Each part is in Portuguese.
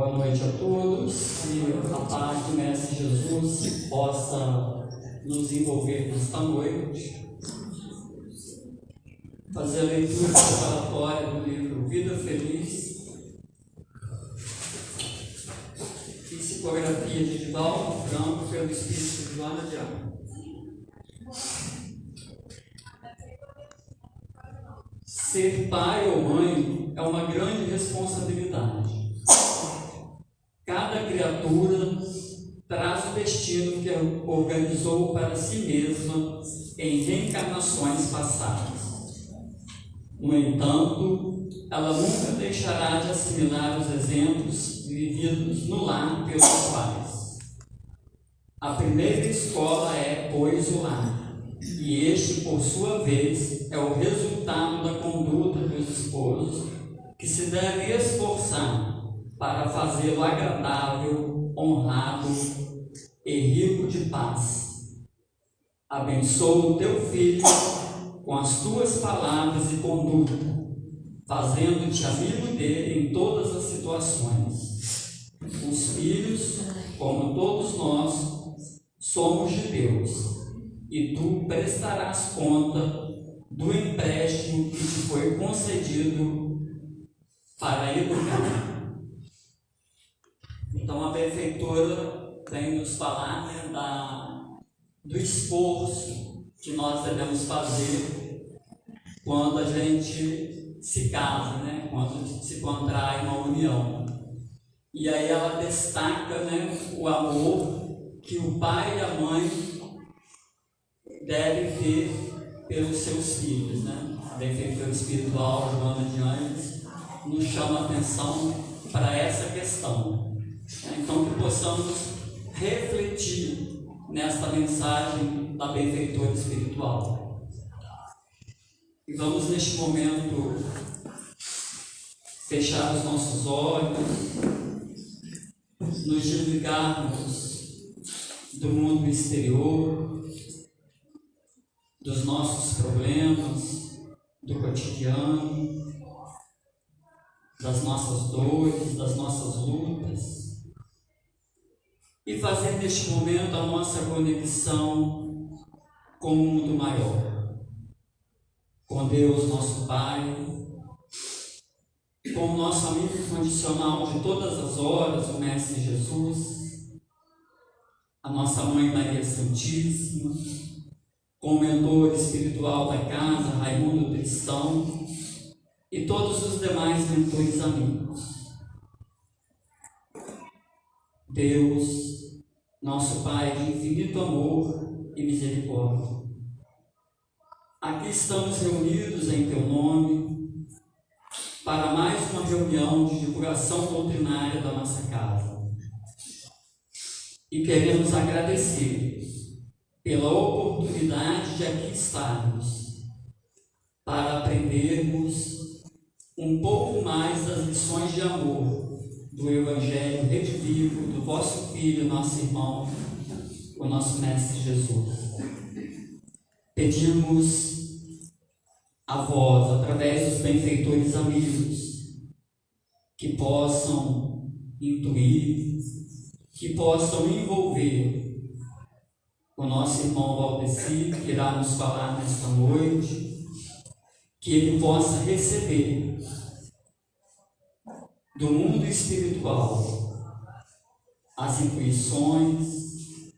Boa noite a todos, que a paz do Mestre Jesus possa nos envolver nesta noite. Fazer a leitura preparatória do livro Vida Feliz, psicografia de Divaldo Franco, pelo Espírito de Joana de Ávila. Ser pai ou mãe é uma grande responsabilidade. Cada criatura traz o destino que organizou para si mesma em reencarnações passadas. No entanto, ela nunca deixará de assimilar os exemplos vividos no lar pelos pais. A primeira escola é, pois, o lar, e este, por sua vez, é o resultado da conduta dos esposos, que se devem esforçar para fazê-lo agradável, honrado e rico de paz. Abençoa o teu filho com as tuas palavras e conduta, fazendo-te amigo dele em todas as situações. Os filhos, como todos nós, somos de Deus, e tu prestarás conta do empréstimo que te foi concedido para educar. Então a benfeitora vem nos falar do esforço que nós devemos fazer quando a gente se casa, quando se contrai uma união. E aí ela destaca, o amor que o pai e a mãe devem ter pelos seus filhos. A benfeitora espiritual Joana de Ângeles nos chama a atenção para essa questão. Então que possamos refletir nesta mensagem da benfeitora espiritual. E vamos neste momento fechar os nossos olhos, nos desligarmos do mundo exterior, dos nossos problemas, do cotidiano, das nossas dores, das nossas lutas, e fazer neste momento a nossa conexão com o mundo maior, com Deus, nosso Pai, com o nosso amigo incondicional de todas as horas, o Mestre Jesus, a nossa Mãe Maria Santíssima, com o mentor espiritual da casa, Raimundo Tristão, e todos os demais mentores amigos. Deus, nosso Pai de infinito amor e misericórdia, aqui estamos reunidos em Teu nome para mais uma reunião de divulgação doutrinária da nossa casa. E queremos agradecer pela oportunidade de aqui estarmos para aprendermos um pouco mais das lições de amor do Evangelho redivivo do vosso Filho, nosso irmão, o nosso Mestre Jesus. Pedimos a vós, através dos benfeitores amigos, que possam intuir, que possam envolver o nosso irmão Valdeci, que irá nos falar nesta noite, que ele possa receber do mundo espiritual as intuições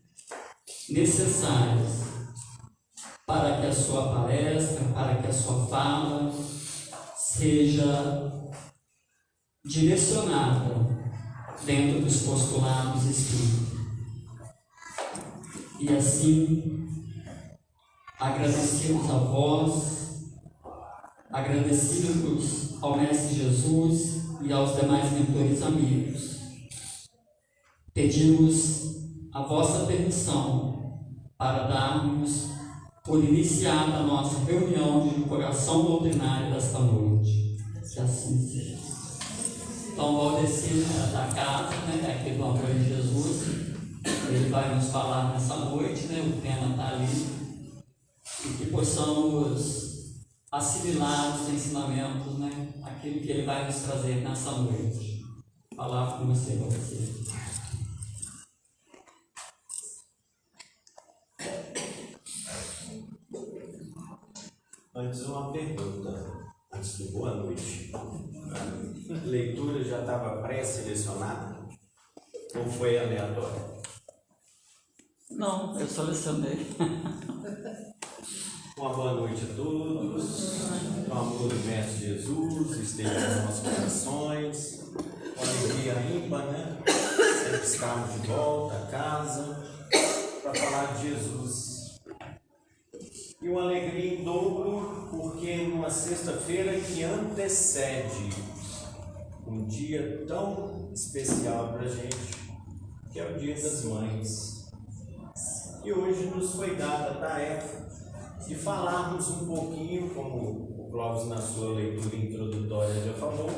necessárias para que a sua palestra, para que a sua fala seja direcionada dentro dos postulados espíritas. E assim, agradecidos a vós, agradecidos ao Mestre Jesus e aos demais mentores amigos, pedimos a vossa permissão para darmos por iniciada a nossa reunião de divulgação doutrinária desta noite. Que assim seja. Então, o Valdeci da casa, aqui do Amor de Jesus, ele vai nos falar nessa noite, o tema está ali, e que possamos assimilar os ensinamentos, aquilo que ele vai nos trazer nessa noite. Falar com você, para você. Antes, uma pergunta, antes do boa noite. A leitura já estava pré-selecionada ou foi aleatória? Não, eu selecionei. Uma boa noite a todos. O amor do Mestre Jesus esteja nos nossos corações. Uma alegria ímpar, né? Sempre estarmos de volta a casa para falar de Jesus. E uma alegria em dobro, porque numa sexta-feira que antecede um dia tão especial para a gente, que é o Dia das Mães. E hoje nos foi dada a tarefa de falarmos um pouquinho, como o Clóvis na sua leitura introdutória já falou,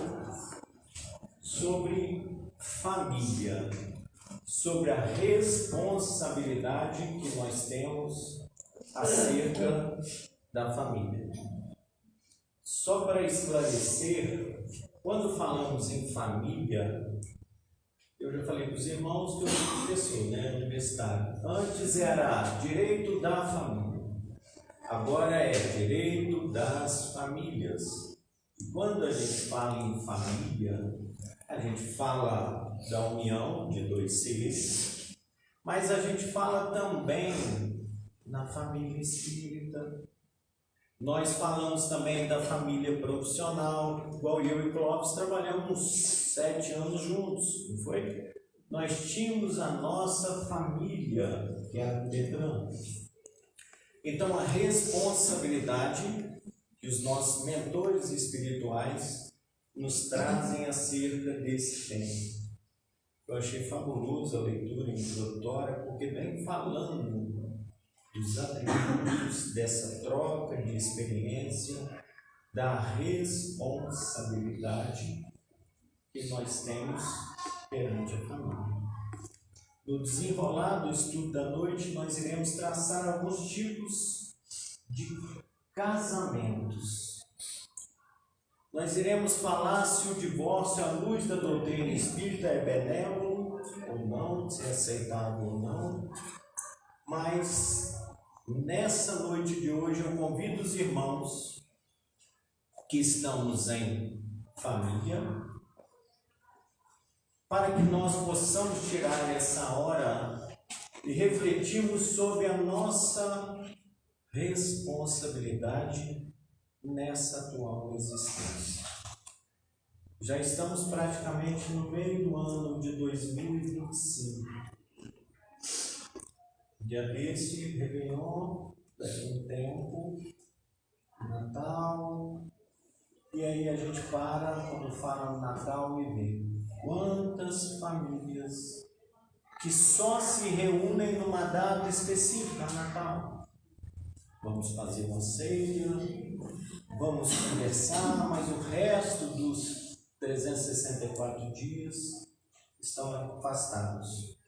sobre família, sobre a responsabilidade que nós temos acerca da família. Só para esclarecer, quando falamos em família, eu já falei para os irmãos que eu sou professor, né, universitário. Antes era direito da família, agora é direito das famílias. E quando a gente fala em família, a gente fala da união de dois seres, mas a gente fala também na família espírita. Nós falamos também da família profissional, igual eu e Clóvis trabalhamos 7 anos juntos, não foi? Nós tínhamos a nossa família, que era a Detran. Então, a responsabilidade que os nossos mentores espirituais nos trazem acerca desse tema. Eu achei fabulosa a leitura introdutória, porque vem falando dos atributos dessa troca de experiência, da responsabilidade que nós temos perante a família. No desenrolar do estudo da noite, nós iremos traçar alguns tipos de casamentos. Nós iremos falar se o divórcio à luz da doutrina espírita é benévolo ou não, se é aceitável ou não, mas nessa noite de hoje eu convido os irmãos que estamos em família para que nós possamos tirar essa hora e refletirmos sobre a nossa responsabilidade nessa atual existência. Já estamos praticamente no meio do ano de 2025. Dia desse, Réveillon, daqui um tempo, Natal, e aí a gente para quando fala no Natal e vê quantas famílias que só se reúnem numa data específica, Natal. Vamos fazer uma ceia, vamos conversar, mas o resto dos 364 dias estão afastados.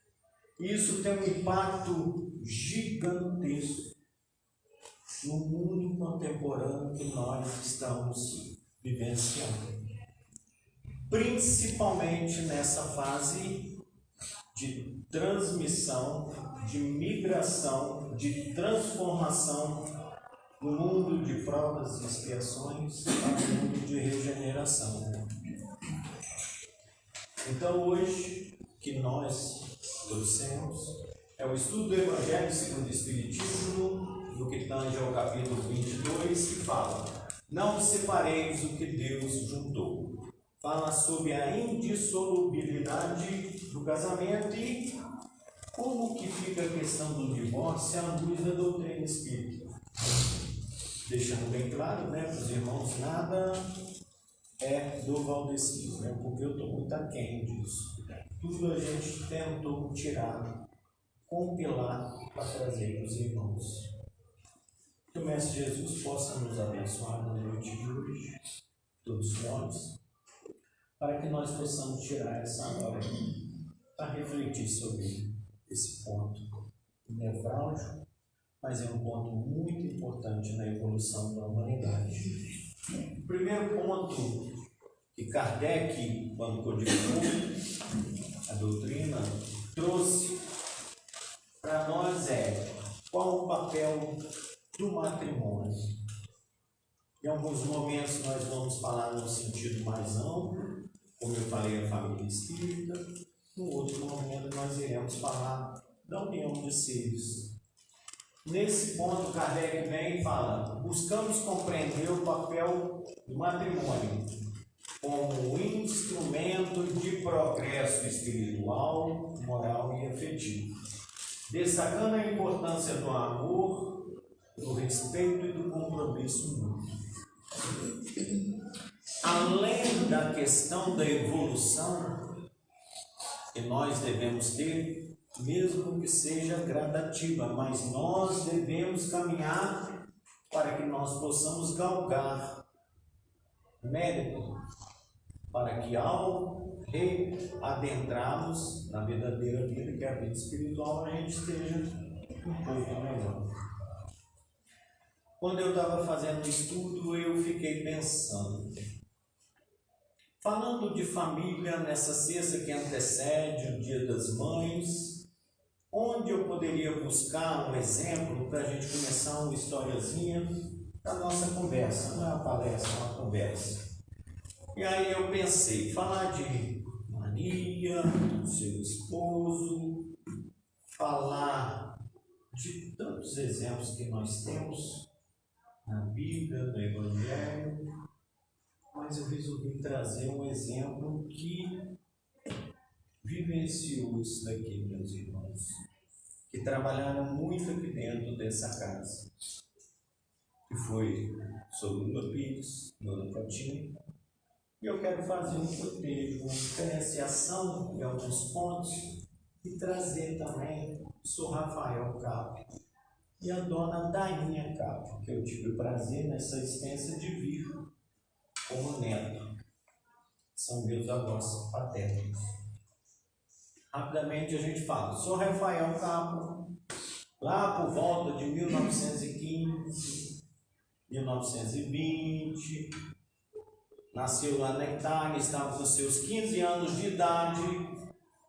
Isso tem um impacto gigantesco no mundo contemporâneo que nós estamos vivenciando. Principalmente nessa fase de transmissão, de migração, de transformação do mundo de provas e expiações para o mundo de regeneração. Então hoje, que nós trouxemos é o estudo do Evangelho segundo o Espiritismo, no que tange ao capítulo 22, que fala: não separeis o que Deus juntou. Fala sobre a indissolubilidade do casamento e como que fica a questão do divórcio à luz da doutrina espírita. Deixando bem claro, né, para os irmãos, nada é do Valdecino, né, porque eu estou muito aquém disso. Tudo a gente tentou tirar, compilar para trazer para os irmãos. Que o Mestre Jesus possa nos abençoar na noite de hoje, todos nós, para que nós possamos tirar essa hora para refletir sobre esse ponto nevrálgico, mas é um ponto muito importante na evolução da humanidade. O primeiro ponto que Kardec, quando codificou a doutrina, trouxe para nós qual o papel do matrimônio. Em alguns momentos nós vamos falar no sentido mais amplo, como eu falei, a família espírita. No outro momento nós iremos falar da união de seres. Nesse ponto, Kardec vem e fala: buscamos compreender o papel do matrimônio como instrumento de progresso espiritual, moral e afetivo, destacando a importância do amor, do respeito e do compromisso mútuo. Além da questão da evolução que nós devemos ter, mesmo que seja gradativa, mas nós devemos caminhar para que nós possamos galgar mérito, para que ao readentrarmos na verdadeira vida, que é a vida espiritual, a gente esteja um pouco melhor. Quando eu estava fazendo o estudo, eu fiquei pensando, falando de família nessa sexta que antecede o Dia das Mães, onde eu poderia buscar um exemplo para a gente começar uma historiazinha da nossa conversa, não é uma palestra, é uma conversa. E aí eu pensei, falar de Maria, do seu esposo, falar de tantos exemplos que nós temos na Bíblia, no Evangelho, mas eu resolvi trazer um exemplo que vivenciou isso daqui, meus irmãos, que trabalharam muito aqui dentro dessa casa, que foi sobre Lula Pires, Dona Cotinha, e eu quero fazer um cotejo, uma diferenciação em alguns pontos e trazer também o Sr. Rafael Capo e a Dona Dainha Capo, que eu tive o prazer nessa existência de vir como neto. São meus avós paternos. Rapidamente a gente fala, sou Rafael Capo, lá por volta de 1915, 1920, nasceu lá na Itália, estava com seus 15 anos de idade,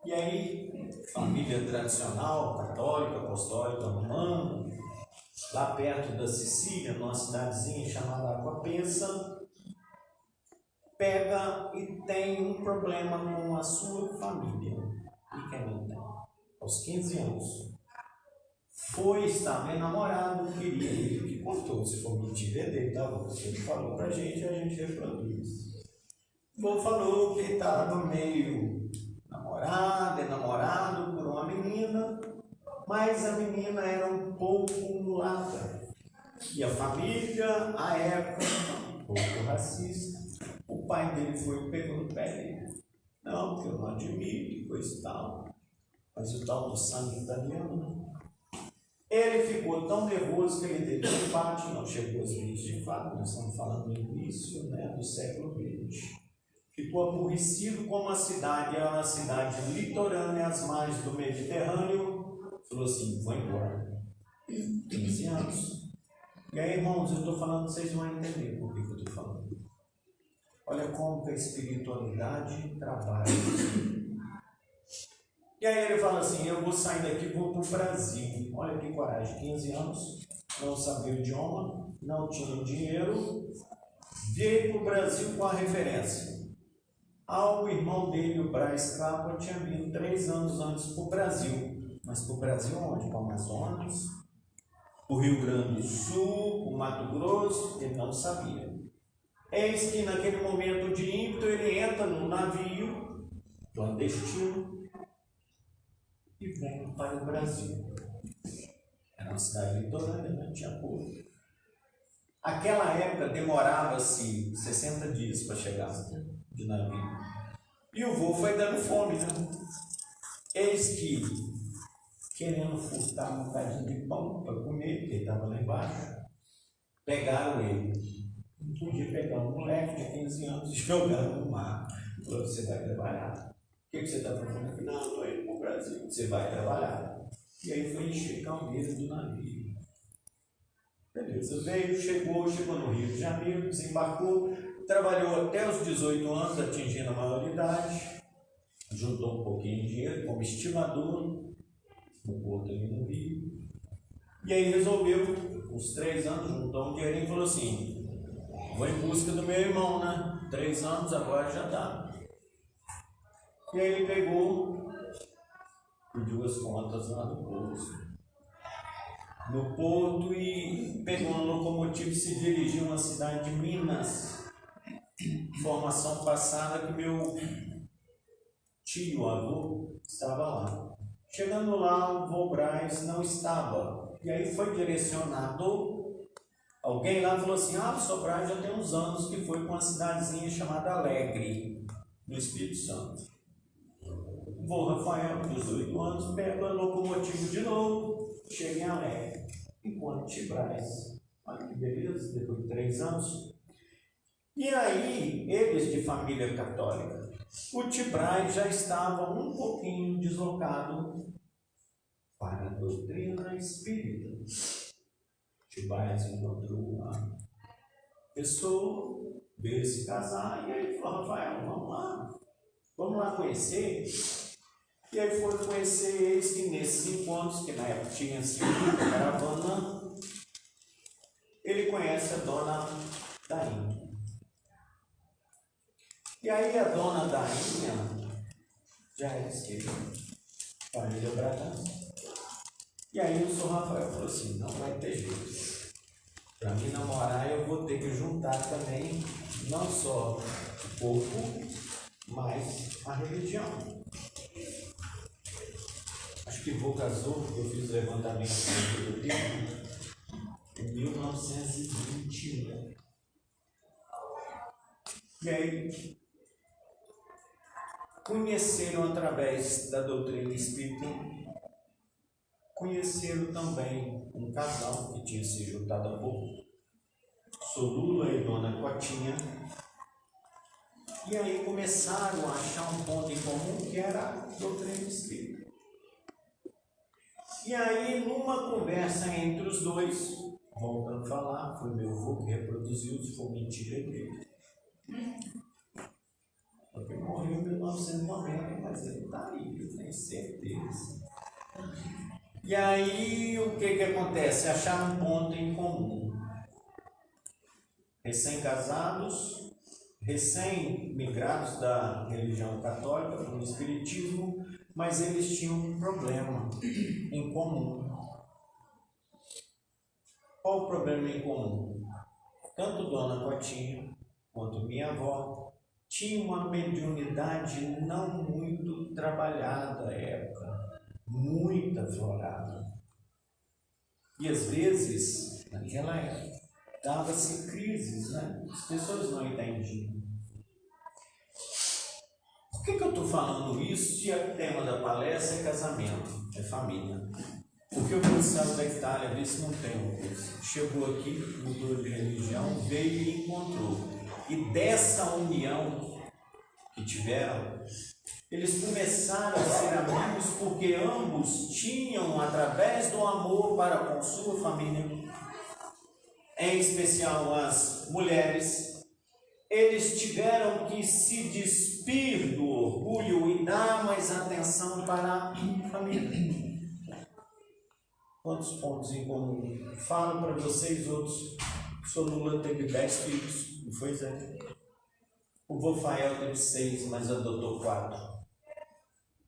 e aí, família tradicional, católica, apostólica, romana, lá perto da Sicília, numa cidadezinha chamada Aquapensa, pega e tem um problema com a sua família. E quem não tem? Aos 15 anos. Foi, estava enamorado, queria, ele que contou, se for mentira é dele, tá bom? Se ele falou pra gente, a gente reproduz. O povo falou que ele estava meio enamorado por uma menina, mas a menina era um pouco mulata. E a família, à época, um pouco racista. O pai dele foi e pegou no pé dele. Não, porque eu não admito, coisa e tal. Mas o tal do sangue italiano. Ele ficou tão nervoso que ele teve um empate, não chegou às vezes de fato, nós estamos falando do início do século XX. Ficou aborrecido como a cidade era uma cidade litorânea, às margens do Mediterrâneo. Falou assim, vou embora. 15 anos. E aí, irmãos, eu estou falando, vocês vão entender por que eu estou falando. Olha como que a espiritualidade trabalha. E aí ele fala assim, eu vou sair daqui e vou para o Brasil. Olha que coragem, 15 anos, não sabia o idioma, não tinha dinheiro, veio para o Brasil com a referência. O irmão dele, o Braz Capa, tinha vindo 3 anos antes para o Brasil. Mas para o Brasil onde? Para o Amazonas, para o Rio Grande do Sul, para o Mato Grosso, ele não sabia. Eis que naquele momento de ímpeto ele entra num navio clandestino e vem para o Brasil. Era uma cidade litorânea, não tinha porto. Aquela época demorava-se 60 dias para chegar de navio. E o voo foi dando fome, né? Eis que, querendo furtar um bocadinho de pão para comer, porque ele estava lá embaixo, pegaram ele. Não podia pegar um moleque de 15 anos e jogar no mar. Falou, você vai trabalhar. O que você está fazendo? Não, estou indo para o Brasil. Você vai trabalhar. E aí foi encher caldeira do navio. Beleza, veio, chegou no Rio de Janeiro, desembarcou, trabalhou até os 18 anos, atingindo a maioridade, juntou um pouquinho de dinheiro como estimador, no porto ali no Rio, e aí resolveu, uns 3 anos, juntou um dinheirinho e falou assim: vou em busca do meu irmão, né? 3 anos, agora já dá. E aí ele pegou, pediu as contas lá no porto e pegou uma locomotiva e se dirigiu a uma cidade de Minas. Informação passada que meu tio, avô, estava lá. Chegando lá, o Volbraz não estava. E aí foi direcionado. Alguém lá falou assim: o Sobrais já tem uns anos que foi para uma cidadezinha chamada Alegre, no Espírito Santo. O vô Rafael, 18 anos, pega a locomotiva de novo, chega em Alegre. Enquanto Tibraz, olha que beleza, depois de 3 anos. E aí, eles de família católica, o Tibraz já estava um pouquinho deslocado para a doutrina espírita. Tibraz encontrou uma pessoa, veio se casar, e aí falou: Rafael, vamos lá conhecer. E aí foram conhecer eles, que nesses encontros, que na época tinha sido uma caravana, ele conhece a dona Dainha. E aí a dona Dainha já era esquerda, família Bragança. E aí o senhor Rafael falou assim: não vai ter jeito. Para mim namorar, eu vou ter que juntar também, não só o corpo, mas a religião. Acho que vô casou, eu fiz o levantamento do tempo em 1921. E aí, conheceram através da doutrina espírita, conheceram também um casal que tinha se juntado há pouco, Solula e Dona Cotinha, e aí começaram a achar um ponto em comum que era a doutrina espírita. E aí, numa conversa entre os dois, voltando a falar, foi meu avô que reproduziu, se for mentira dele. Porque morreu em 1990, mas ele está aí, eu tenho certeza. E aí, o que acontece? Acharam um ponto em comum. Recém-casados, recém-migrados da religião católica para o espiritismo, mas eles tinham um problema em comum. Qual o problema em comum? Tanto Dona Cotinha quanto minha avó tinham uma mediunidade não muito trabalhada à época, muito aflorada. E às vezes, naquela época, dava-se crises, né? As pessoas não entendiam. Por que eu estou falando isso se o tema da palestra é casamento, é família? Porque o policial da Itália, vê se não tem uma coisa, chegou aqui, mudou de religião, veio e encontrou. E dessa união que tiveram, eles começaram a ser amigos porque ambos tinham, através do amor para com sua família, em especial as mulheres, eles tiveram que se despir do orgulho e dar mais atenção para a família. Quantos pontos em comum? Falo para vocês outros. Solula teve 10 filhos, não foi Zé? O vô Fael teve 6, mas adotou 4.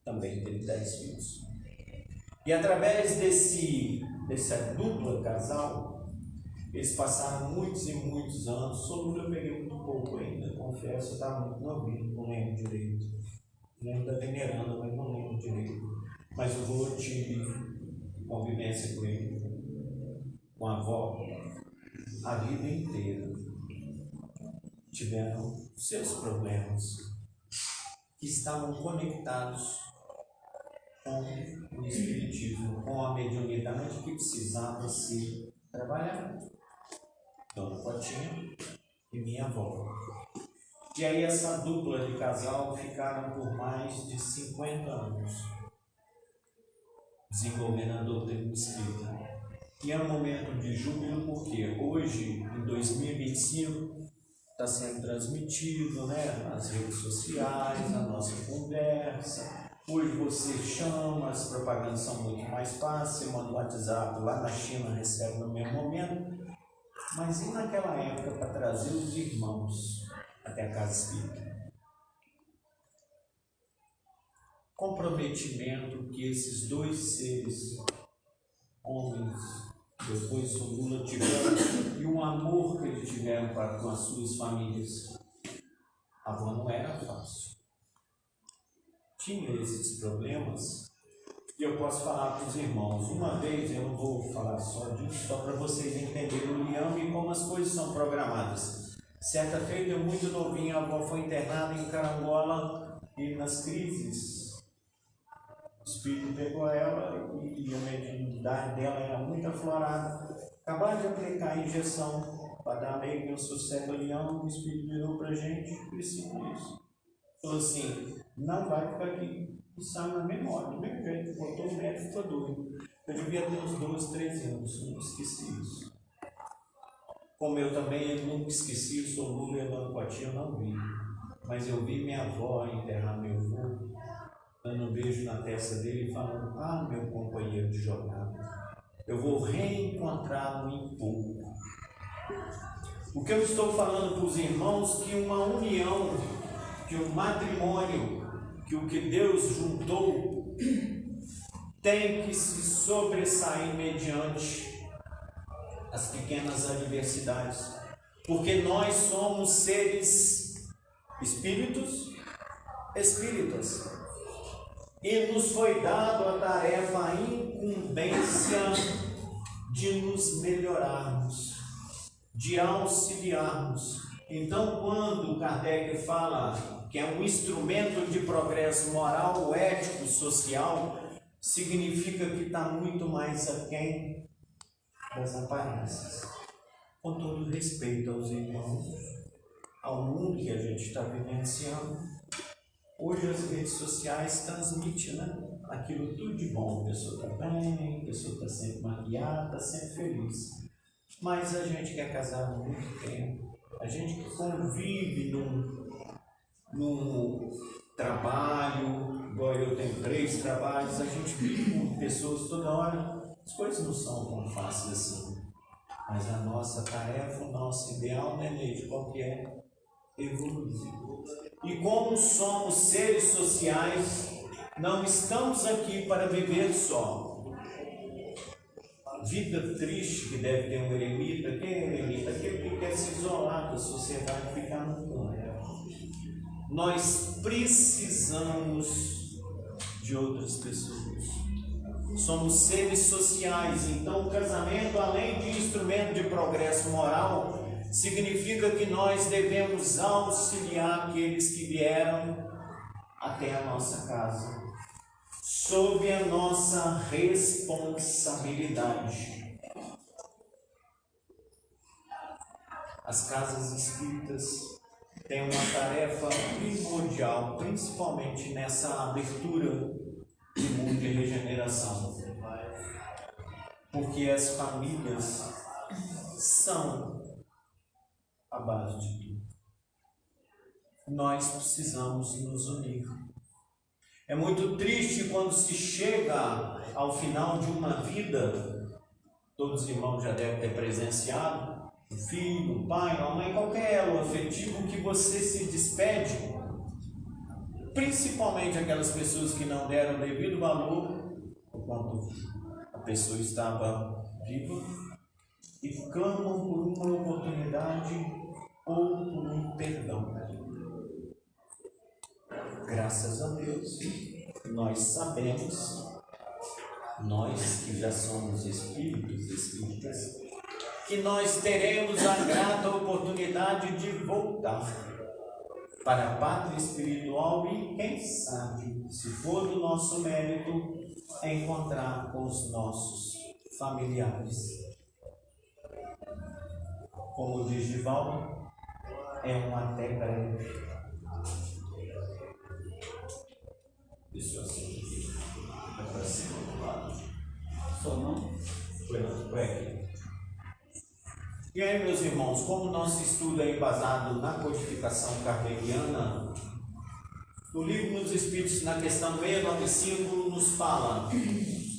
Também teve 10 filhos. E através dessa dupla casal, eles passaram muitos e muitos anos. Solula eu peguei muito pouco ainda, confesso, eu estava muito novinho, não lembro direito. Lembro da veneranda, mas não lembro direito. Mas o vô tive convivência com ele, com a avó, a vida inteira. Tiveram seus problemas que estavam conectados com o espiritismo, com a mediunidade que precisava ser trabalhada. Dona Cotinha e minha avó. E aí essa dupla de casal ficaram por mais de 50 anos desenvolvendo a doutrina espírita. E é um momento de júbilo porque hoje, em 2025, está sendo transmitido, né, nas redes sociais, a nossa conversa. Hoje você chama, as propagandas são muito mais fáceis, você manda o WhatsApp, lá na China recebe no mesmo momento. Mas e naquela época para trazer os irmãos até a casa espírita? Comprometimento que esses dois seres, homens, depois o Lula tiveram, e o amor que eles tiveram para com as suas famílias. A avó não era fácil. Tinha esses problemas, e eu posso falar para os irmãos. Uma vez, eu não vou falar só disso, só para vocês entenderem o liame e como as coisas são programadas. Certa feita, eu muito novinho, a avó foi internada em Carangola, e nas crises, o espírito pegou ela e a mediunidade dela era muito aflorada. Acabaram de aplicar a injeção para dar meio que um sossego leão, o espírito virou para a gente, precisa disso. Falou assim, não vai ficar aqui. E saiu na memória, do mesmo jeito, botou o médico, ficou doido. Eu devia ter uns 12, 13 anos, não esqueci isso. Como eu também nunca esqueci, eu sou Lula e Elano Cotinha, eu não vi. Mas eu vi minha avó enterrar meu avô, dando um beijo na testa dele e falando, ah, meu companheiro de jornada, eu vou reencontrá-lo em pouco. O que eu estou falando para os irmãos, que uma união, que um matrimônio, que o que Deus juntou, tem que se sobressair mediante as pequenas adversidades. Porque nós somos seres espíritas, e nos foi dado a tarefa, a incumbência de nos melhorarmos, de auxiliarmos. Então, quando Kardec fala que é um instrumento de progresso moral, ético, social, significa que está muito mais aquém das aparências. Com todo respeito aos irmãos, ao mundo que a gente está vivenciando, hoje as redes sociais transmitem, né, aquilo tudo de bom. A pessoa está bem, a pessoa está sempre maquiada, está sempre feliz. Mas a gente que é casado há muito tempo, a gente que convive num trabalho, igual eu tenho 3 trabalhos, a gente vive com pessoas toda hora, as coisas não são tão fáceis assim. Mas a nossa tarefa, o nosso ideal, né, Neide, qual que é? Evoluir. E como somos seres sociais, não estamos aqui para viver só. Vida triste que deve ter um eremita. Quem é eremita? Aquele que quer se isolar da sociedade e ficar no canto. Nós precisamos de outras pessoas. Somos seres sociais, então o casamento, além de instrumento de progresso moral, significa que nós devemos auxiliar aqueles que vieram até a nossa casa, sob a nossa responsabilidade. As casas espíritas têm uma tarefa primordial, principalmente nessa abertura de mundo de regeneração, porque as famílias são a base de tudo. Nós precisamos nos unir. É muito triste quando se chega ao final de uma vida, todos os irmãos já devem ter presenciado, o filho, o pai, a mãe, qualquer elo afetivo que você se despede, principalmente aquelas pessoas que não deram devido valor enquanto a pessoa estava viva e clamam por uma oportunidade ou por um perdão. Graças a Deus, nós sabemos, nós que já somos espíritas, que nós teremos a grata oportunidade de voltar para a pátria espiritual e, quem sabe, se for do nosso mérito, encontrar com os nossos familiares. Como diz Divaldo, é um até breve. Isso assim, vai para cima do lado. Só não? Foi aqui. E aí, meus irmãos, como nosso estudo é embasado na codificação cartesiana, o Livro dos Espíritos, na questão 695, nos fala: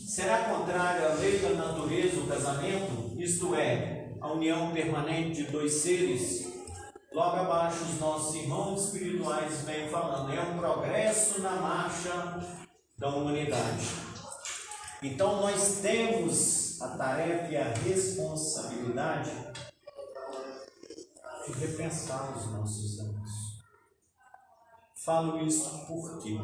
será contrário à lei da natureza o casamento, isto é, a união permanente de dois seres? Logo abaixo, os nossos irmãos espirituais vêm falando, é um progresso na marcha da humanidade. Então, nós temos a tarefa e a responsabilidade de repensar os nossos anos. Falo isso porque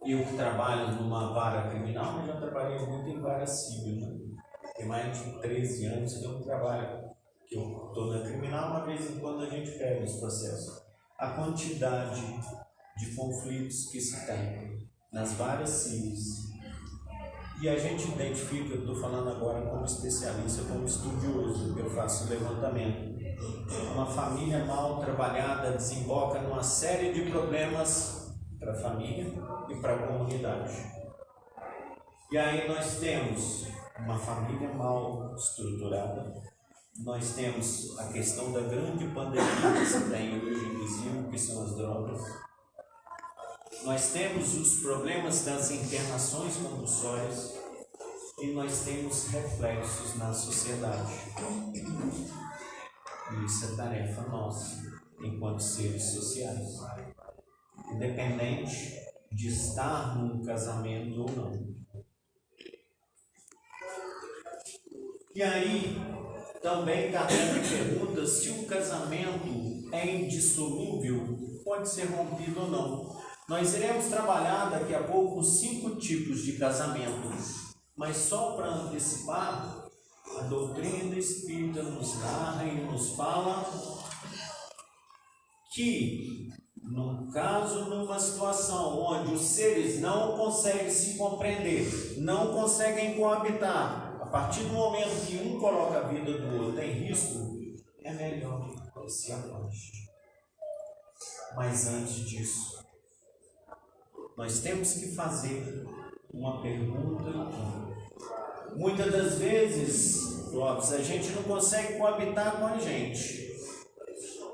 eu que trabalho numa vara criminal, mas já trabalhei muito em vara civil, né? Tem mais de 13 anos que eu trabalho, que eu estou na criminal, uma vez em quando a gente pega os processos. A quantidade de conflitos que se tem nas varas civis, e a gente identifica, eu estou falando agora como especialista, como estudioso, eu faço levantamento. Uma família mal trabalhada desemboca numa série de problemas para a família e para a comunidade. E aí nós temos uma família mal estruturada, nós temos a questão da grande pandemia que se tem hoje em Brasil, que são as drogas. Nós temos os problemas das internações compulsórias e nós temos reflexos na sociedade. E isso é tarefa nossa, enquanto seres sociais, independente de estar num casamento ou não. E aí, também Kardec pergunta se o casamento é indissolúvel, pode ser rompido ou não. Nós iremos trabalhar daqui a pouco 5 tipos de casamento, mas só para antecipar, a doutrina espírita nos narra e nos fala que, num caso, numa situação onde os seres não conseguem se compreender, não conseguem coabitar, a partir do momento que um coloca a vida do outro em risco, é melhor que se afaste. Mas antes disso, nós temos que fazer uma pergunta aqui. Muitas das vezes, Clóvis, a gente não consegue coabitar com a gente.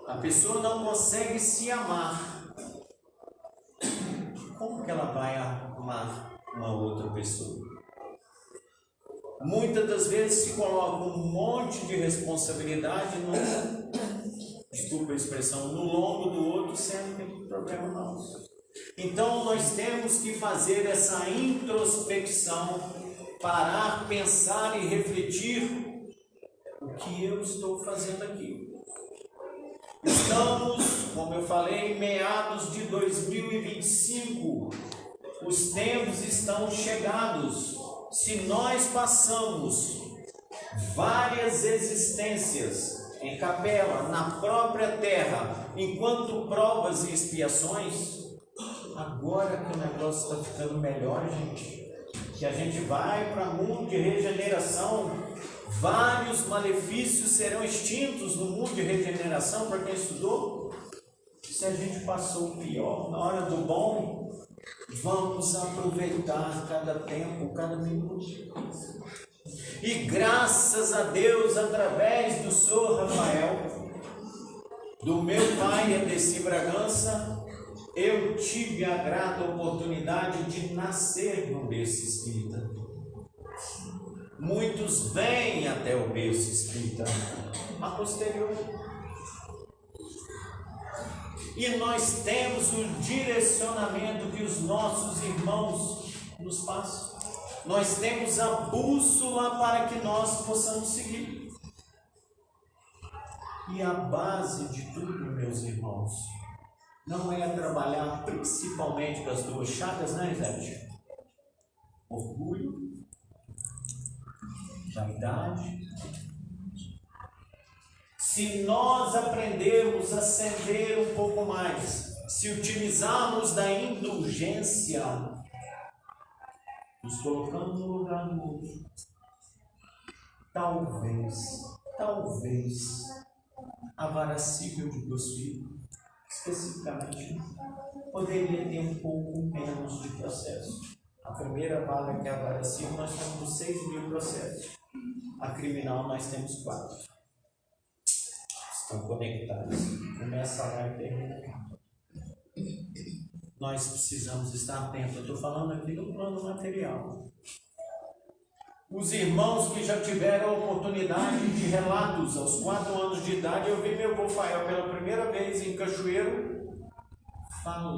A pessoa não consegue se amar. Como que ela vai amar uma outra pessoa? Muitas das vezes se coloca um monte de responsabilidade desculpa a expressão, no lombo do outro, sendo que tem problema nosso. Então nós temos que fazer essa introspecção, parar, pensar e refletir o que eu estou fazendo aqui. Estamos, como eu falei, em meados de 2025. Os tempos estão chegados. Se nós passamos várias existências em capela, na própria terra, enquanto provas e expiações, agora que o negócio está ficando melhor, gente, que a gente vai para um mundo de regeneração, vários malefícios serão extintos no mundo de regeneração para quem estudou. Se a gente passou o pior, na hora do bom, vamos aproveitar cada tempo, cada minuto. E graças a Deus, através do Sr. Rafael, do meu pai Adeci Bragança, eu tive a grata oportunidade de nascer no berço espírita. Muitos vêm até o berço espírita a posterior. E nós temos o direcionamento que os nossos irmãos nos passam. Nós temos a bússola para que nós possamos seguir. E a base de tudo, meus irmãos, não é trabalhar principalmente com as 2 chagas, né, Isete? Orgulho, vaidade. Se nós aprendermos a ceder um pouco mais, se utilizarmos da indulgência, nos colocando no lugar do outro, talvez a vara civil de Grosfilho, especificamente, poderia ter um pouco menos de processo. A primeira vara, que é a vara civil, nós temos 6.000 processos. A criminal nós temos 4. estão conectados. Começa lá e termina. Nós precisamos estar atentos. Eu estou falando aqui do plano material. Os irmãos que já tiveram a oportunidade de relatos aos 4 anos de idade, eu vi meu avô Fael pela primeira vez em Cachoeiro falar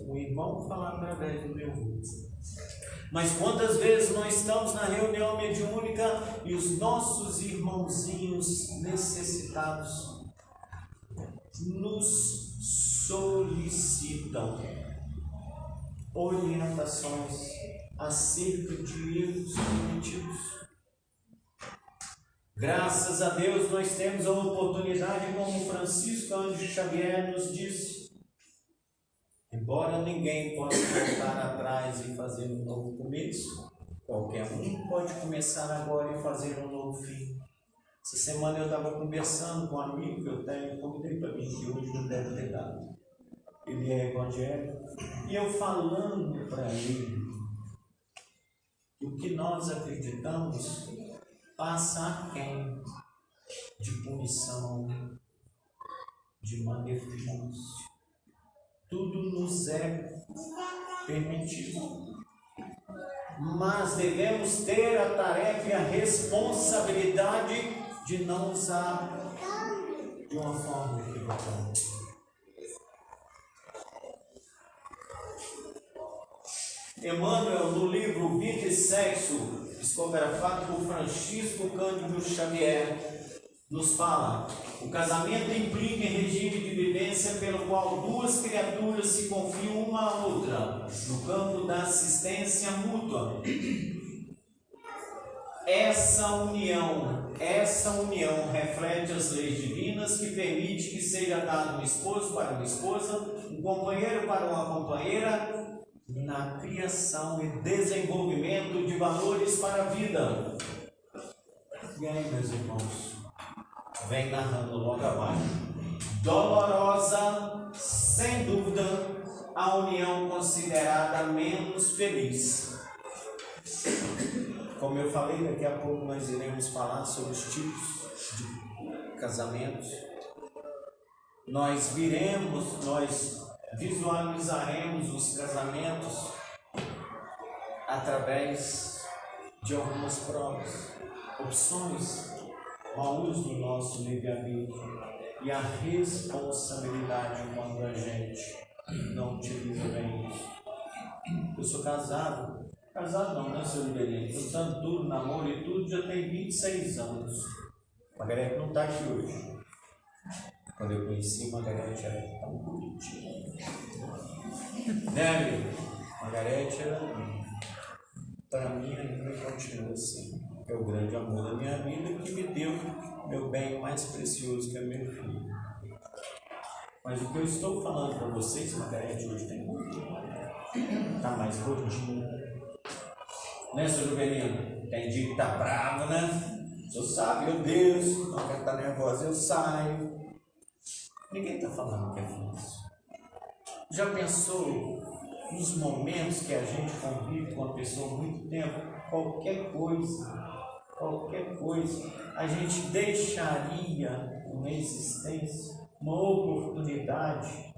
o irmão falar através do meu avô. Mas quantas vezes nós estamos na reunião mediúnica e os nossos irmãozinhos necessitados nos solicitam orientações acerca de erros cometidos. Graças a Deus nós temos a oportunidade, como Francisco Cândido Xavier nos disse, embora ninguém possa voltar atrás e fazer um novo começo, qualquer um pode começar agora e fazer um novo fim. Essa semana eu estava conversando com um amigo que eu tenho, contei para mim que hoje não deve ter dado. Ele é evangélico, e eu falando para ele o que nós acreditamos passa aquém de punição, de malefício. Tudo nos é permitido, mas devemos ter a tarefa e a responsabilidade de não usar de uma forma equivocada. Emmanuel, no livro Vida e Sexo, psicografado por Francisco Cândido Xavier, nos fala: o casamento implica em regime de vivência pelo qual duas criaturas se confiam uma à outra no campo da assistência mútua. Essa união reflete as leis divinas que permite que seja dado um esposo para uma esposa, um companheiro para uma companheira, na criação e desenvolvimento de valores para a vida. E aí, meus irmãos, vem narrando logo abaixo: dolorosa, sem dúvida, a união considerada menos feliz. Como eu falei, daqui a pouco nós iremos falar sobre os tipos de casamentos. Nós visualizaremos os casamentos através de algumas provas, opções, ao uso do nosso livre-arbítrio e a responsabilidade quando a gente não utiliza bem isso. Eu sou casado não, né, seu Liberino? Portanto, tudo, namoro e tudo, já tem 26 anos. Margarete não está aqui hoje. Quando eu conheci Margarete, era tão bonitinha. Né, amigo? Margarete era, para mim, ainda continua assim. É o grande amor da minha vida que me deu meu bem mais precioso, que é meu filho. Mas o que eu estou falando para vocês, Margarete hoje tem está mais gordinha. Né, seu Juvenino? Tem dia que está bravo, né? O senhor sabe, meu Deus, não quero estar nervosa, eu saio. Ninguém está falando que é fácil. Já pensou nos momentos que a gente convive com a pessoa há muito tempo? Qualquer coisa, a gente deixaria uma existência, uma oportunidade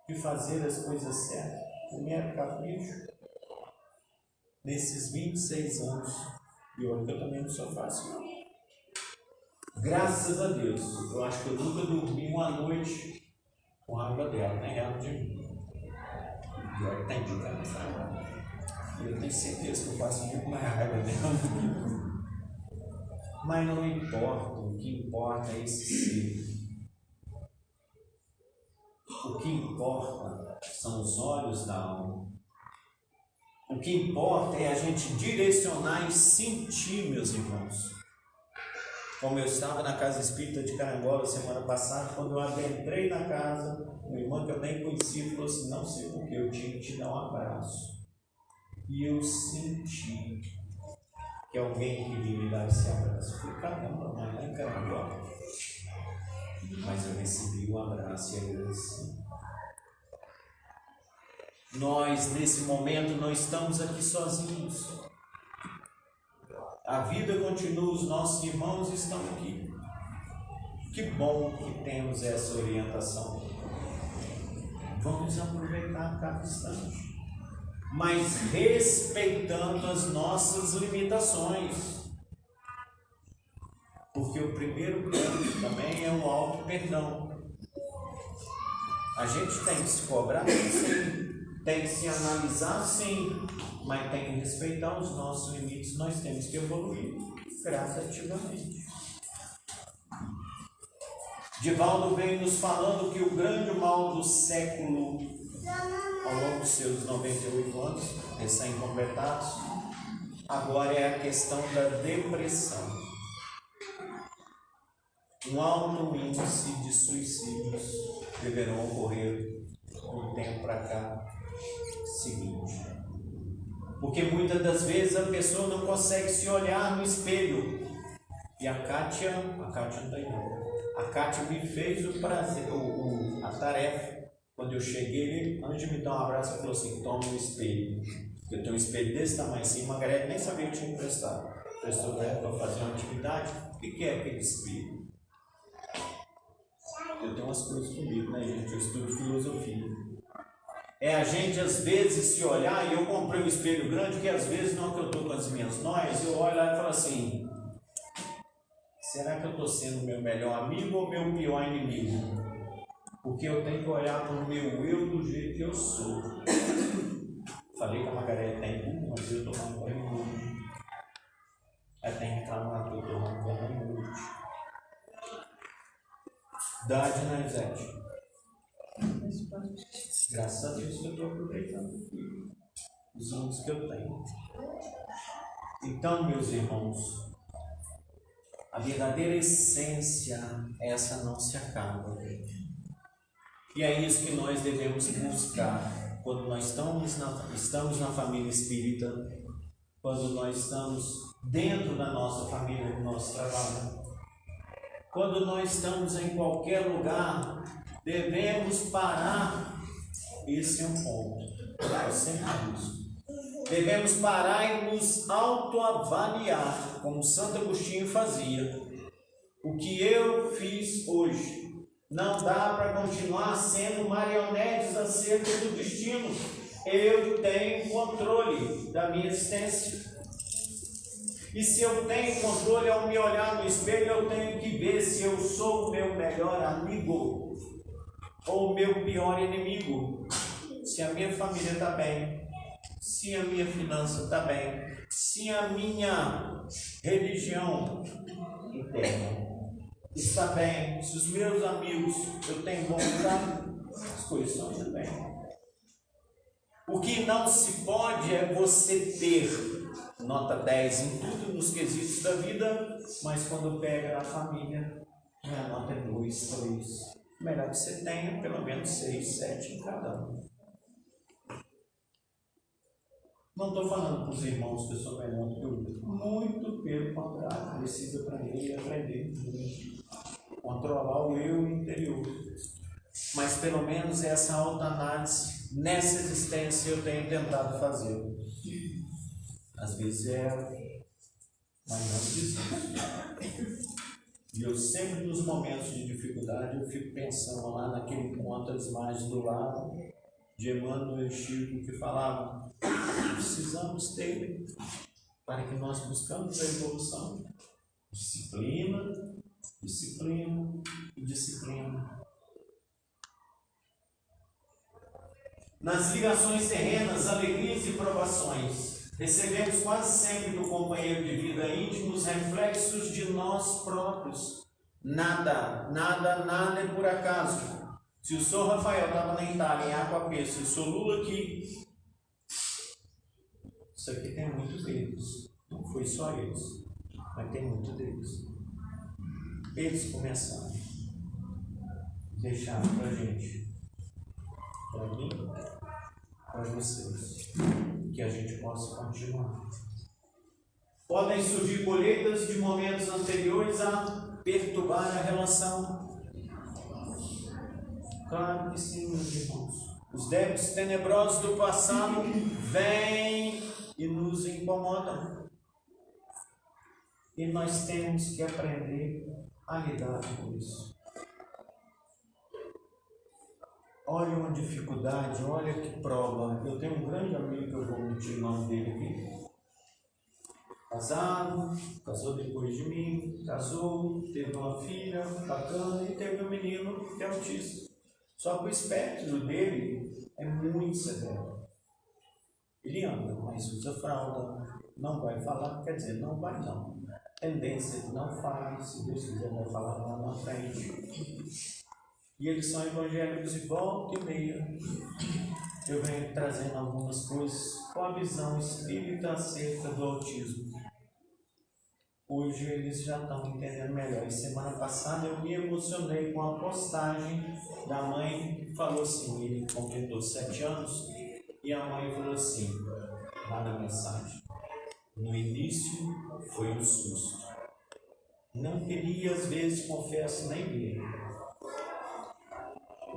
de fazer as coisas certas. Primeiro capricho, nesses 26 anos, e olha que eu também não sou fácil, não. Graças a Deus, eu acho que eu nunca dormi uma noite com a raiva dela, nem ela de mim. E olha, tem de cara, sabe? E eu tenho certeza que eu faço muito mais raiva dela do que. Mas não importa, o que importa é esse ser. O que importa são os olhos da alma. O que importa é a gente direcionar e sentir, meus irmãos. Como eu estava na Casa Espírita de Carangola semana passada, quando eu adentrei na casa, uma irmã que eu nem conhecia falou assim: não sei porque eu tinha que te dar um abraço. E eu senti que alguém queria me dar esse abraço. Eu falei: caramba, mas lá em Carangola. Mas eu recebi um abraço e agradeci. Nós, nesse momento, não estamos aqui sozinhos. A vida continua, os nossos irmãos estão aqui. Que bom que temos essa orientação. Vamos aproveitar cada instante, mas respeitando as nossas limitações. Porque o primeiro plano também é o auto-perdão. A gente tem que se cobrar, sim, tem que se analisar, sim, mas tem que respeitar os nossos limites. Nós temos que evoluir gradativamente. Divaldo vem nos falando que o grande mal do século, ao longo dos seus 98 anos, recém-completados, agora é a questão da depressão. Um alto índice de suicídios deverão ocorrer no tempo para cá seguinte. Porque muitas das vezes a pessoa não consegue se olhar no espelho. E a Kátia não está aí não. A Kátia me fez o prazer, a tarefa. Quando eu cheguei, antes de me dar um abraço, ela falou assim: toma um espelho. Eu tenho um espelho desse tamanho assim, Margarete nem sabia que tinha emprestado. Prestou para ela para fazer uma atividade. O que é aquele espelho? Eu tenho umas coisas comigo, né, gente? Eu estudo filosofia. É a gente, às vezes, se olhar, e eu comprei um espelho grande, que às vezes, não que eu estou com as minhas noias, eu olho lá e falo assim: será que eu estou sendo meu melhor amigo ou meu pior inimigo? Porque eu tenho que olhar para o meu eu do jeito que eu sou. Falei que a Margarete tem mas eu estou tomando banho muito. Ela tem que reclamar que eu estou tomando banho muito. Idade, né, Zete? Graças a Deus que eu estou aproveitando os anos que eu tenho. Então, meus irmãos, a verdadeira essência, essa não se acaba. E é isso que nós devemos buscar quando nós estamos na família espírita, quando nós estamos dentro da nossa família, do nosso trabalho. Quando nós estamos em qualquer lugar, devemos parar. Esse é um ponto. Eu sempre uso. Devemos parar e nos autoavaliar, como Santo Agostinho fazia. O que eu fiz hoje não dá para continuar sendo marionetes acerca do destino. Eu tenho controle da minha existência. E se eu tenho controle, ao me olhar no espelho, eu tenho que ver se eu sou o meu melhor amigo ou o meu pior inimigo. Se a minha família está bem, se a minha finança está bem, se a minha religião interna está bem, se os meus amigos eu tenho bom lugar, as coisas estão indo bem. O que não se pode é você ter nota 10 em tudo, nos quesitos da vida, mas quando pega na família, a nota é 2, 3. Melhor que você tenha pelo menos 6, 7 em cada um. Não estou falando para os irmãos que eu sou melhor do que o outro. Muito pelo contrário, precisa aprender e aprender. Controlar o eu interior. Mas pelo menos essa autoanálise, nessa existência, eu tenho tentado fazer. Às vezes mas não desisto. E eu sempre, nos momentos de dificuldade, eu fico pensando lá naquele conto As Margens do Lago, de Emmanuel e Chico, que falavam: precisamos ter, para que nós buscamos a evolução, disciplina, disciplina e disciplina. Nas ligações terrenas, alegrias e provações, recebemos quase sempre do companheiro de vida íntimo os reflexos de nós próprios. Nada é por acaso. Se o Sr. Rafael estava na Itália, em Aquapê, se o Sr. Lula aqui, isso aqui tem muito deles. Não foi só eles, mas tem muito deles. Eles começaram, deixaram para a gente, para mim, para vocês, que a gente possa continuar. Podem surgir colheitas de momentos anteriores a perturbar a relação. Claro que sim, meus irmãos. Os débitos tenebrosos do passado vêm e nos incomodam. E nós temos que aprender a lidar com isso. Olha uma dificuldade, olha que prova. Eu tenho um grande amigo que eu vou mentir o nome dele aqui. Casado, casou depois de mim, casou, teve uma filha bacana e teve um menino que é autista. Só que o espectro dele é muito severo. Ele anda, mas usa fralda, não vai falar, quer dizer, não vai não. Tendência que não faz, se Deus quiser vai falar lá na frente. E eles são evangélicos e volta e meia eu venho trazendo algumas coisas com a visão espírita acerca do autismo. Hoje eles já estão entendendo melhor. E semana passada eu me emocionei com a postagem da mãe que falou assim, ele completou 7 anos, e a mãe falou assim, lá na mensagem, no início foi um susto. Não queria, às vezes, confesso, nem ver.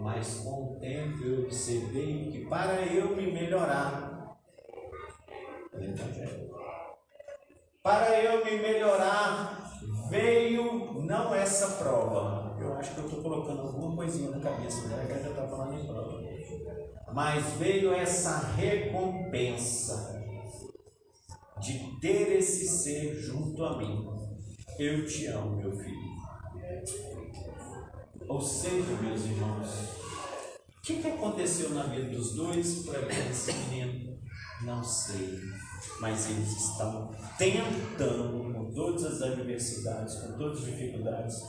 Mas com o tempo eu observei que para eu me melhorar, para eu me melhorar, veio não essa prova. Eu acho que eu estou colocando alguma coisinha na cabeça dela, que ela está falando em prova. Mas veio essa recompensa de ter esse ser junto a mim. Eu te amo, meu filho. Ou seja, meus irmãos, o que aconteceu na vida dos dois para ver esse menino? Não sei, mas eles estão tentando, com todas as adversidades, com todas as dificuldades,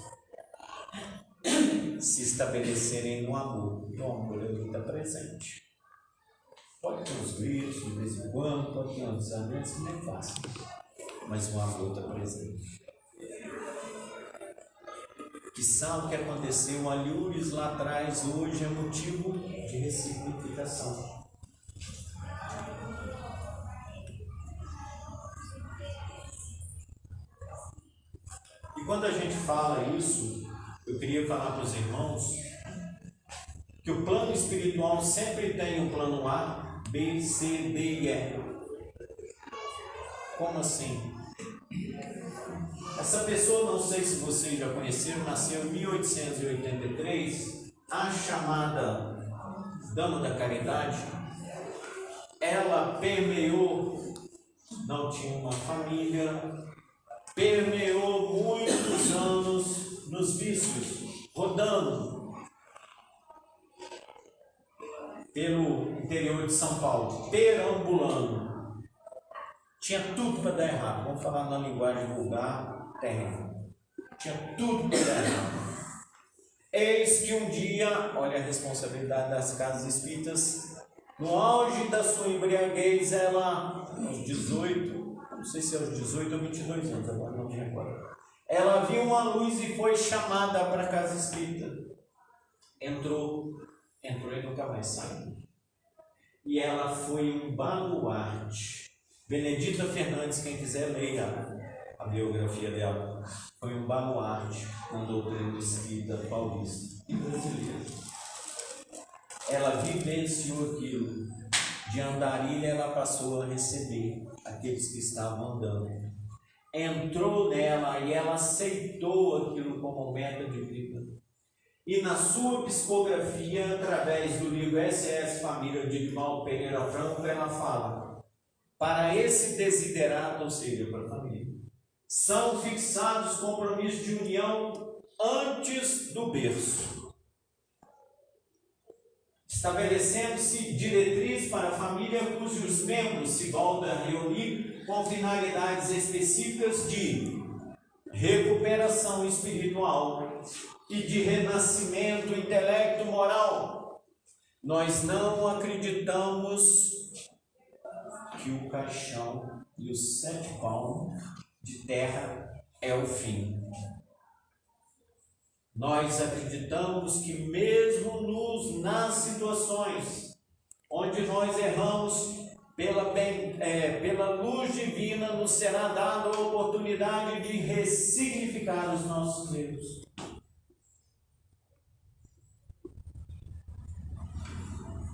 se estabelecerem no amor. E o amor ali está presente. Pode ter uns gritos de vez em quando, pode ter uns desanimentos, que não é fácil, mas o amor está presente. Que sabe o que aconteceu ali lá atrás, hoje é motivo de ressignificação. E quando a gente fala isso, eu queria falar para os irmãos que o plano espiritual sempre tem um plano A, B, C, D e E. Como assim? Essa pessoa, não sei se vocês já conheceram, nasceu em 1883, a chamada Dama da Caridade. Ela permeou, não tinha uma família, permeou muitos anos nos vícios, rodando pelo interior de São Paulo, perambulando. Tinha tudo para dar errado, vamos falar na linguagem vulgar, terreno. Tinha tudo para dar errado. Eis que um dia, olha a responsabilidade das casas espíritas, no auge da sua embriaguez, ela, aos 18, não sei se aos 18 ou 22 anos, agora não me recordo, ela viu uma luz e foi chamada para a casa espírita. Entrou e nunca mais saiu. E ela foi um baluarte. Benedita Fernandes, quem quiser leia a biografia dela, foi um baluarte na doutrina espírita paulista e brasileira. Ela vivenciou aquilo. De andarilha ela passou a receber aqueles que estavam andando. Entrou nela e ela aceitou aquilo como meta de vida. E na sua psicografia, através do livro SS Família de Edvaldo Pereira Franco, ela fala: para esse desiderato, ou seja, para a família, são fixados compromissos de união antes do berço, estabelecendo-se diretrizes para a família cujos membros se voltam a reunir com finalidades específicas de recuperação espiritual e de renascimento intelecto-moral. Nós não acreditamos que o caixão e os 7 palmos de terra é o fim. Nós acreditamos que mesmo nas situações onde nós erramos, pela luz divina nos será dada a oportunidade de ressignificar os nossos erros.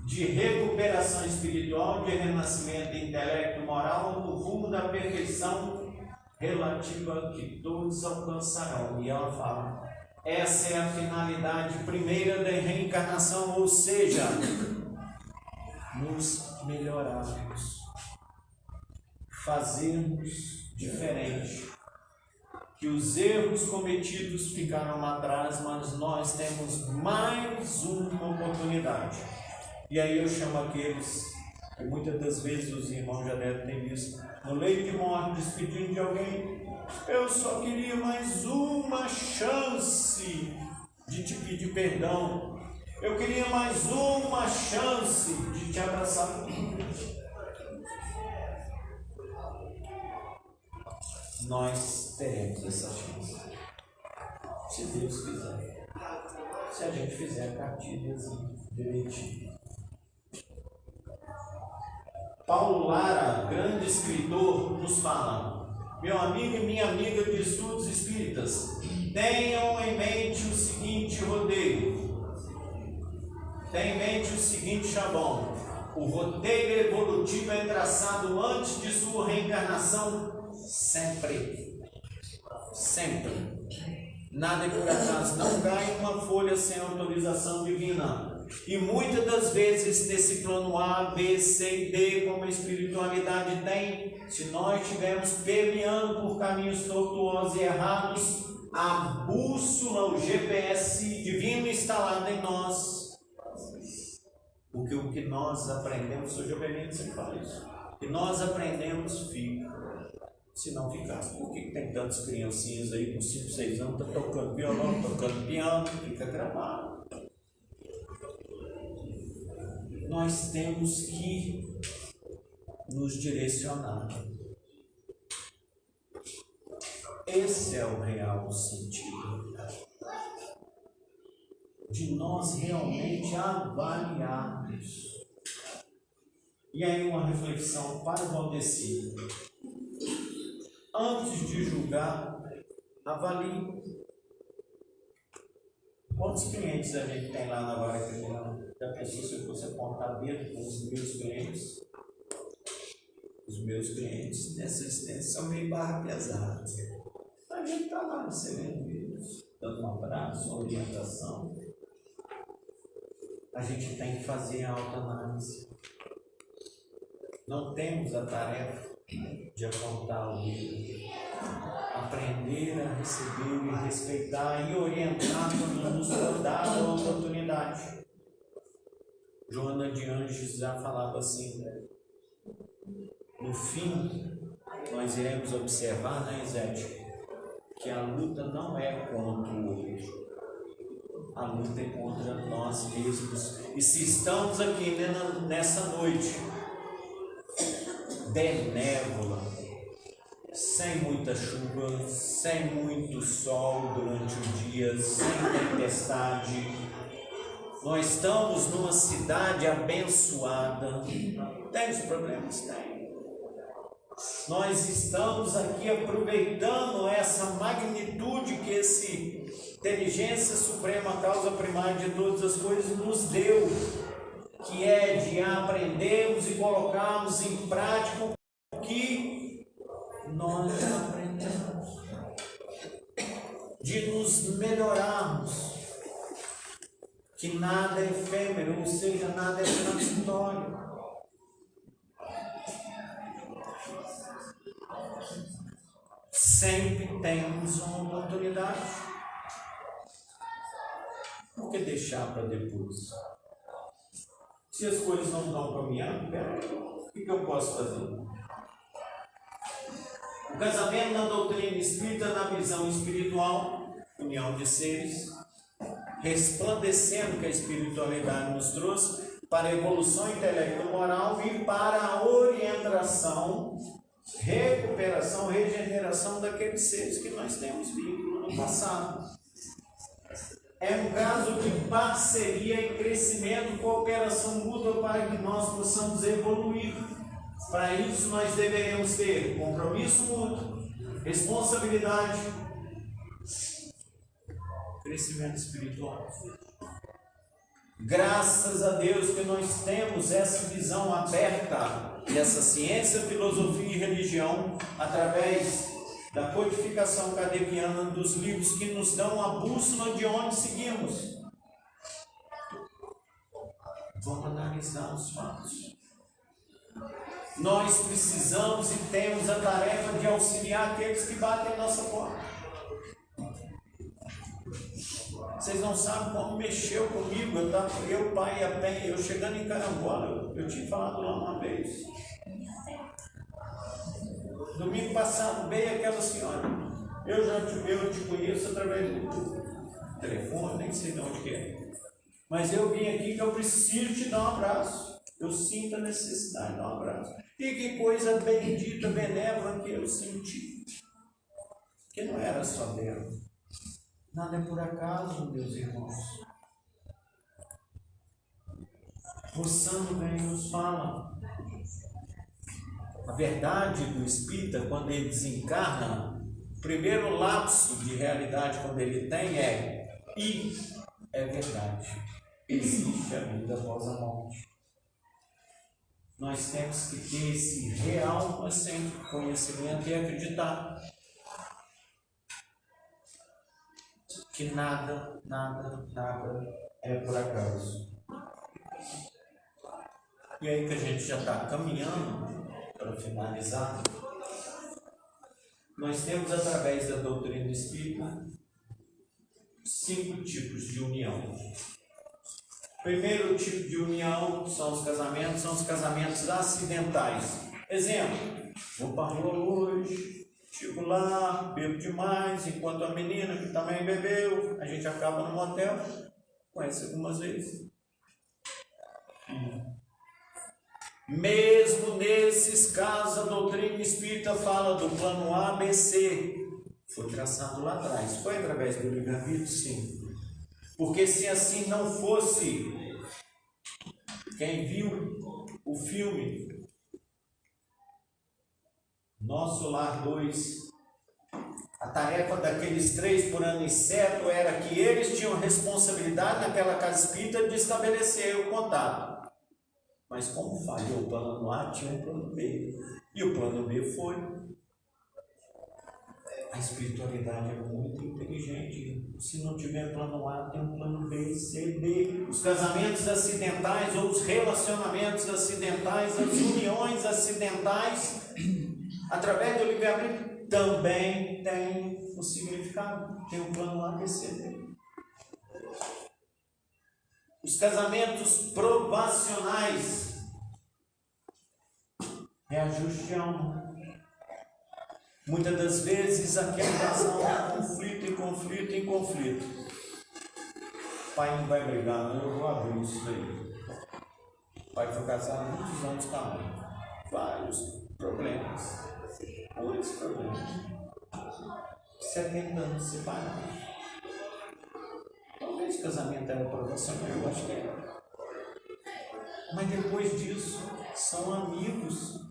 De recuperação espiritual, de renascimento intelecto moral no rumo da perfeição relativa que todos alcançarão. E ela fala, essa é a finalidade primeira da reencarnação, ou seja, nos melhorarmos, fazermos diferente. Que os erros cometidos ficaram lá atrás, mas nós temos mais uma oportunidade. E aí eu chamo aqueles que muitas das vezes os irmãos já devem ter visto no leito de morte, despedindo de alguém. Eu só queria mais uma chance de te pedir perdão. Eu queria mais uma chance de te abraçar. Nós teremos essa chance, se Deus quiser, se a gente fizer cartilhas direitinho. Paulo Lara, grande escritor, nos fala: meu amigo e minha amiga de estudos espíritas, tenham em mente o seguinte roteiro, tenham em mente o seguinte chavão: o roteiro evolutivo é traçado antes de sua reencarnação. Sempre. Nada é por acaso. Não cai uma folha sem autorização divina. E muitas das vezes nesse plano A, B, C e D, como a espiritualidade tem, se nós estivermos peleando por caminhos tortuosos e errados, a bússola, o GPS divino instalado em nós. Porque o que nós aprendemos, o Jovelino sempre fala isso, o que nós aprendemos fica. Se não ficasse, por que tem tantas criancinhas aí com 5, 6 anos, tá tocando violão, tocando piano, fica gravado. Nós temos que nos direcionar. Esse é o real sentido de nós realmente avaliarmos. E aí uma reflexão para o Valdeci. Antes de julgar, avalie. Quantos clientes a gente tem lá na vara criminal? Já pensou se eu fosse apontar dedo com os meus clientes? Os meus clientes nessa existência são meio barra pesada. A gente está lá recebendo eles, dando um abraço, uma orientação. A gente tem que fazer a autoanálise. Não temos a tarefa de apontar o dedo, aprender a receber e respeitar e orientar quando nos for dada a oportunidade. Joana de Anjos já falava assim, no fim nós iremos observar, né, Izete, que a luta não é contra o outro, a luta é contra nós mesmos. E se estamos aqui nessa noite benévola, sem muita chuva, sem muito sol durante o dia, sem tempestade, nós estamos numa cidade abençoada. Tem os problemas? Tem. Nós estamos aqui aproveitando essa magnitude que esse inteligência suprema, causa primária de todas as coisas, nos deu, que é de aprendermos e colocarmos em prática o que nós aprendemos, de nos melhorarmos, que nada é efêmero, ou seja, nada é transitório. Sempre temos uma oportunidade. Por que deixar para depois? Se as coisas não estão caminhando, o que eu posso fazer? O casamento na doutrina espírita, na visão espiritual, união de seres, resplandecendo que a espiritualidade nos trouxe para a evolução intelecto-moral e para a orientação, recuperação, regeneração daqueles seres que nós temos vínculo no passado. É um caso de parceria e crescimento, cooperação mútua para que nós possamos evoluir. Para isso nós deveremos ter compromisso mútuo, responsabilidade, crescimento espiritual. Graças a Deus que nós temos essa visão aberta dessa ciência, filosofia e religião através da codificação kardeciana dos livros que nos dão a bússola de onde seguimos. Vamos analisar os fatos. Nós precisamos e temos a tarefa de auxiliar aqueles que batem a nossa porta. Vocês não sabem como mexeu comigo. Eu pai e a Penha, eu chegando em Carangola, eu tinha falado lá uma vez. Domingo passado veio aquela senhora. Eu te conheço através do telefone, nem sei de onde que é. Mas eu vim aqui que eu preciso te dar um abraço. Eu sinto a necessidade de dar um abraço. E que coisa bendita, benévola que eu senti. Que não era só dela. Nada é por acaso, meus irmãos. O santo vem e nos fala. A verdade do espírita, quando ele desencarna, o primeiro lapso de realidade quando ele tem e é verdade. Existe a vida após a morte. Nós temos que ter esse real conhecimento e acreditar que nada é por acaso. E aí que a gente já está caminhando para finalizar, nós temos através da doutrina espírita 5 tipos de união. Primeiro tipo de união são os casamentos acidentais. Exemplo, vou para a rua hoje, chego lá, bebo demais, enquanto a menina que também bebeu, a gente acaba no motel, conhece algumas vezes. Mesmo nesses casos, a doutrina espírita fala do plano A, B, C. Foi traçado lá atrás. Foi através do livre-arbítrio? Sim. Porque se assim não fosse, quem viu o filme Nosso Lar 2, a tarefa daqueles 3 por ano incerto era que eles tinham responsabilidade naquela casa espírita de estabelecer o contato. Mas como falhou o plano A, tinha um plano B. E o plano B foi. A espiritualidade é muito inteligente. Se não tiver plano A, tem um plano B, C, D. Os casamentos acidentais ou os relacionamentos acidentais, as uniões acidentais, através do livre-arbítrio, também tem um significado. Tem um plano A, B, C, D. Os casamentos provacionais, reajuste de alma. Muitas das vezes aquele casal é conflito em conflito. O pai não vai brigar, não, eu vou abrir isso daí. O pai foi casado há muitos anos com a mãe. Vários problemas. Muitos problemas. 70 anos separados. Talvez o casamento era provacional, eu acho que era. Mas depois disso, são amigos.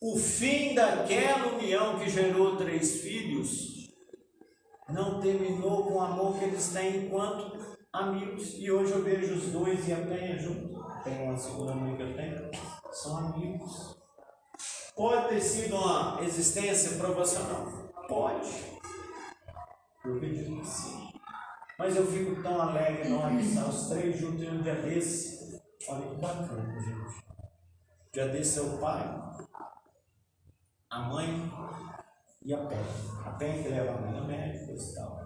O fim daquela união que gerou 3 filhos não terminou com o amor que eles têm enquanto amigos. E hoje eu vejo os 2 e a Penha junto. Tem uma segunda mãe que eu tenho. São amigos. Pode ter sido uma existência provacional? Pode. Eu acredito que sim. Mas eu fico tão alegre na hora que estão os 3 juntos em um dia desse. Olha que bacana, gente. Dia desse é o pai, a mãe e a Penha. A Penha que leva a mãe no médico e tal.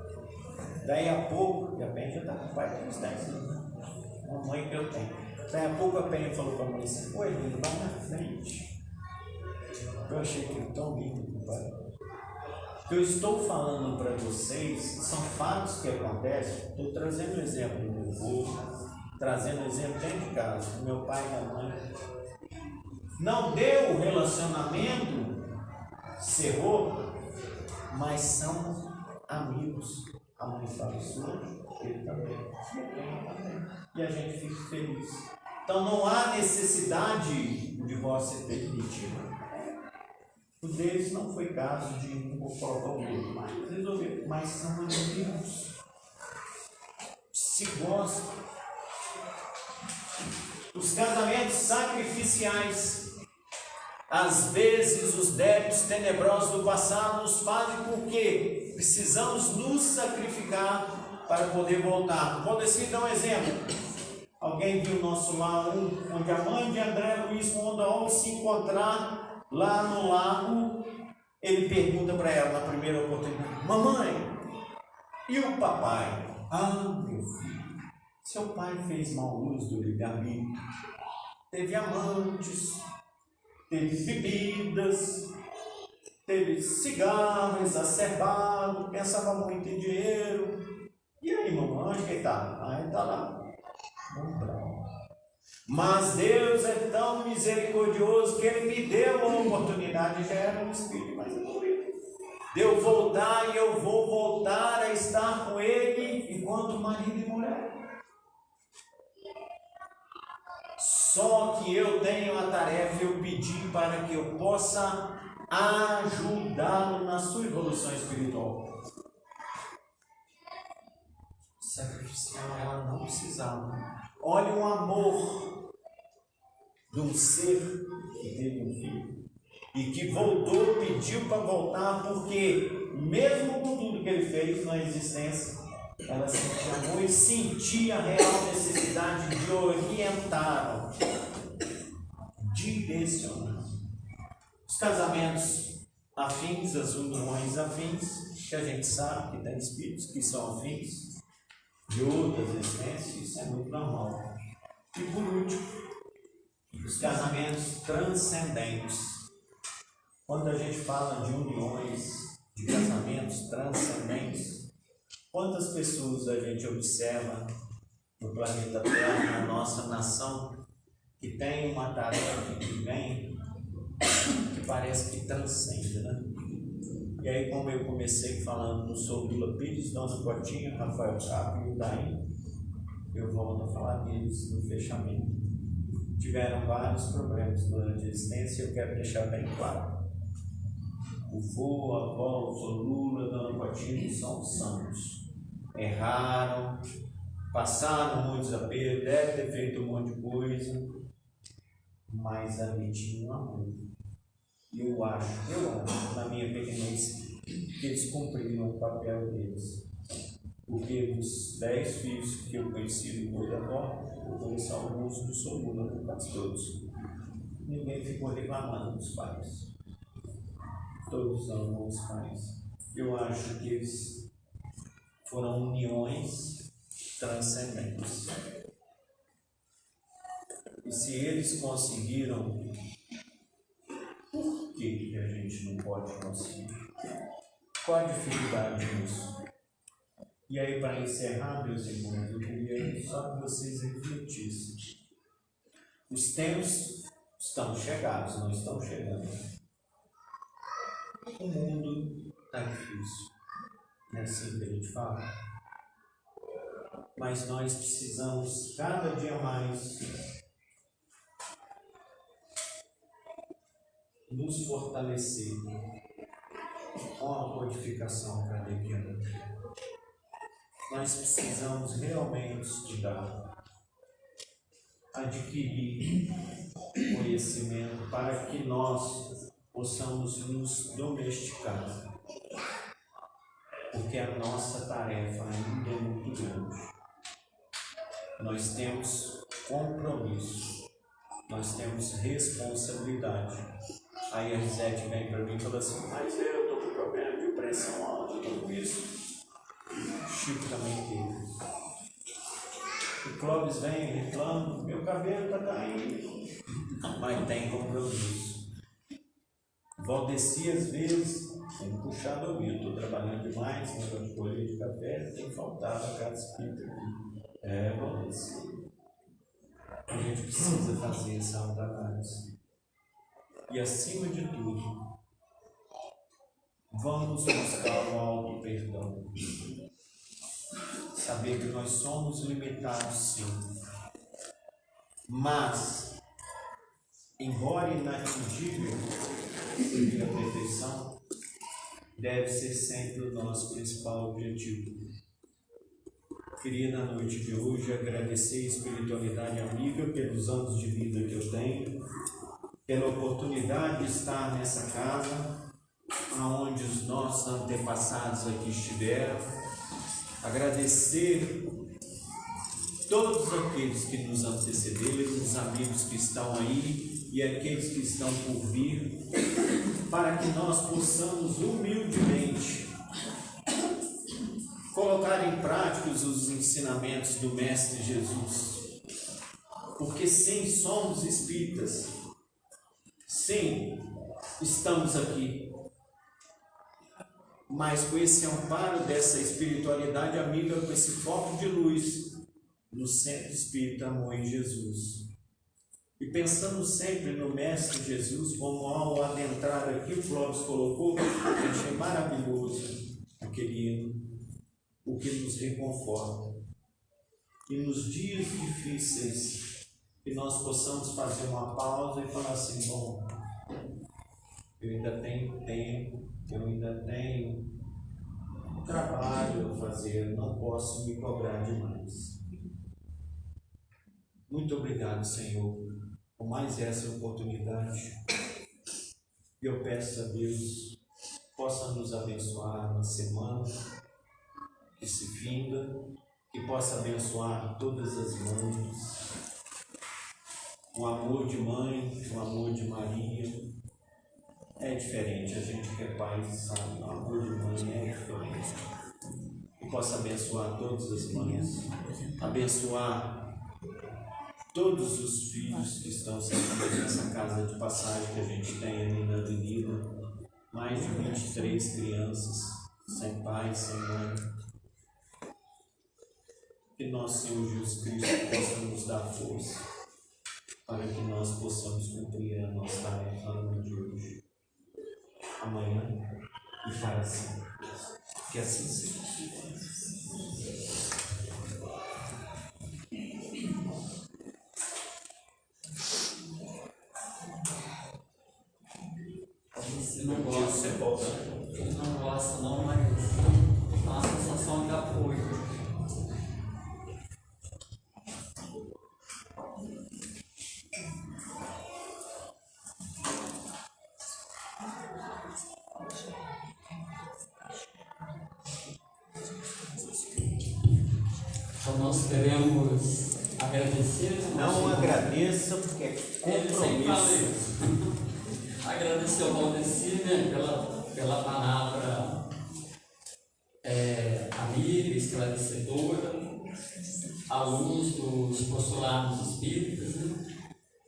Daí a pouco, e a Penha já está com o pai tem uns 10 anos. Uma mãe que eu tenho. Daí a pouco a Penha falou para a mãe assim: oi, ele vai na frente. Eu achei aquilo tão lindo, pai. O que eu estou falando para vocês são fatos que acontecem. Estou trazendo um exemplo do meu avô, trazendo um exemplo dentro de casa, do meu pai e da mãe. Não deu o relacionamento, cerrou, mas são amigos. A mãe fala isso hoje, ele também, e a gente fica feliz. Então não há necessidade de divórcio ser definitivo. O deles não foi caso de um colocar o outro, mas resolveu. Mas são amigos. Se gostam. Os casamentos sacrificiais. Às vezes os débitos tenebrosos do passado nos fazem porque precisamos nos sacrificar para poder voltar. Vou dar um exemplo. Alguém viu o nosso lar, onde a mãe de André Luiz, quando ao se encontrar lá no lago, ele pergunta para ela na primeira oportunidade: mamãe, e o papai? Ah, meu filho, seu pai fez mau uso do livre-arbítrio, teve amantes, teve bebidas, teve cigarro exacerbado, pensava muito em dinheiro. E aí, mamãe, onde que ele está? Ah, ele está lá. Mas Deus é tão misericordioso que Ele me deu a oportunidade, já era um espírito mais evoluído, de eu voltar, e eu vou voltar a estar com Ele enquanto marido e mulher. Só que eu tenho a tarefa, eu pedi para que eu possa ajudá-lo na sua evolução espiritual. Sacrificial, ela não precisava. Olha o amor de um ser que teve um filho e que voltou, pediu para voltar, porque mesmo com tudo que ele fez na existência, ela sentia amor e sentia a real necessidade de orientar, direcionar. Os casamentos afins, as uniões afins, que a gente sabe que tem espíritos que são afins de outras existências, isso é muito normal. E por último, os casamentos transcendentes. Quando a gente fala de uniões, de casamentos transcendentes, quantas pessoas a gente observa no planeta Terra, na nossa nação, que tem uma tarefa que vem, que parece que transcende, né? E aí, como eu comecei falando sobre Lula Pires, Dona Cotinha, Rafael Capo e o Daim, eu volto a falar deles no fechamento. Tiveram vários problemas durante a existência e eu quero deixar bem claro. O vô, a avó, o vô Lula, Dona Cotinha são santos. Erraram, passaram muitos apertos, devem ter feito um monte de coisa, mas ali tinha um amor. Eu acho, na minha pequenez, que eles cumpriram o papel deles. Porque dos 10 filhos que eu conheci do meu avó, eu conheço alguns do Solula, quase todos. Ninguém ficou reclamando dos pais. Todos amam os pais. Eu acho que eles foram uniões transcendentes. E se eles conseguiram, por que a gente não pode conseguir? Qual a dificuldade nisso? E aí, para encerrar, meus irmãos, eu queria só que vocês refletissem. Os tempos estão chegados, não estão chegando. O mundo está difícil, não é assim que a gente fala? Mas nós precisamos cada dia mais nos fortalecer com a codificação kardeciana. Nós precisamos realmente estudar, adquirir conhecimento para que nós possamos nos domesticar, porque a nossa tarefa ainda é muito grande. Nós temos compromisso, nós temos responsabilidade. Aí a Risete vem para mim e fala assim: mas eu estou com problema de pressão alta, tudo isso. Chico também teve. O Clóvis vem reclama: meu cabelo está caindo. Mas tem compromisso. Valdeci, às vezes, tem puxado a ouvir. Estou trabalhando demais, com colher de café, tem faltado a cada espírito aqui. Valdeci. A gente precisa fazer essa autoanálise. E acima de tudo, vamos buscar o auto-perdão. Saber que nós somos limitados, sim. Mas, embora inatingível a perfeição, deve ser sempre o nosso principal objetivo. Queria, na noite de hoje, agradecer a espiritualidade amiga pelos anos de vida que eu tenho, pela oportunidade de estar nessa casa, aonde os nossos antepassados aqui estiveram. Agradecer todos aqueles que nos antecederam, os amigos que estão aí e aqueles que estão por vir, para que nós possamos humildemente colocar em prática os ensinamentos do Mestre Jesus. Porque sim, somos espíritas, sim, estamos aqui, mas com esse amparo dessa espiritualidade amiga, com esse foco de luz no Centro Espírita Amor em Jesus. E pensando sempre no Mestre Jesus, como ao adentrar aqui, o Clóvis colocou, eu achei maravilhoso aquele hino, o que nos reconforta. E nos dias difíceis, que nós possamos fazer uma pausa e falar assim: bom, eu ainda tenho tempo, eu ainda tenho trabalho a fazer, não posso me cobrar demais. Muito obrigado, Senhor, por mais essa oportunidade. E eu peço a Deus possa nos abençoar na semana que se finda, que possa abençoar todas as mães, o amor de mãe, o amor de Maria. É diferente, a gente que é pai sabe, o amor de mãe é diferente. Que possa abençoar todas as mães, abençoar todos os filhos que estão sentados nessa casa de passagem que a gente tem ali na avenida, mais de 23 crianças, sem pai, sem mãe. Que nosso Senhor Jesus Cristo possa nos dar força para que nós possamos cumprir a nossa tarefa no dia de hoje, amanhã e para sempre. Que assim seja. Você não gosta, ele não gosta não, mas dá uma sensação de apoio. Então nós queremos agradecer. Não agradeça, porque é compromisso. Agradecer ao Valdeci, né, pela palavra amiga, esclarecedora, à luz dos postulados espíritas, né,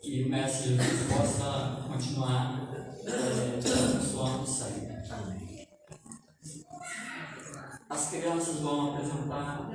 que o Mestre Jesus possa continuar abençoando sempre. As crianças vão apresentar.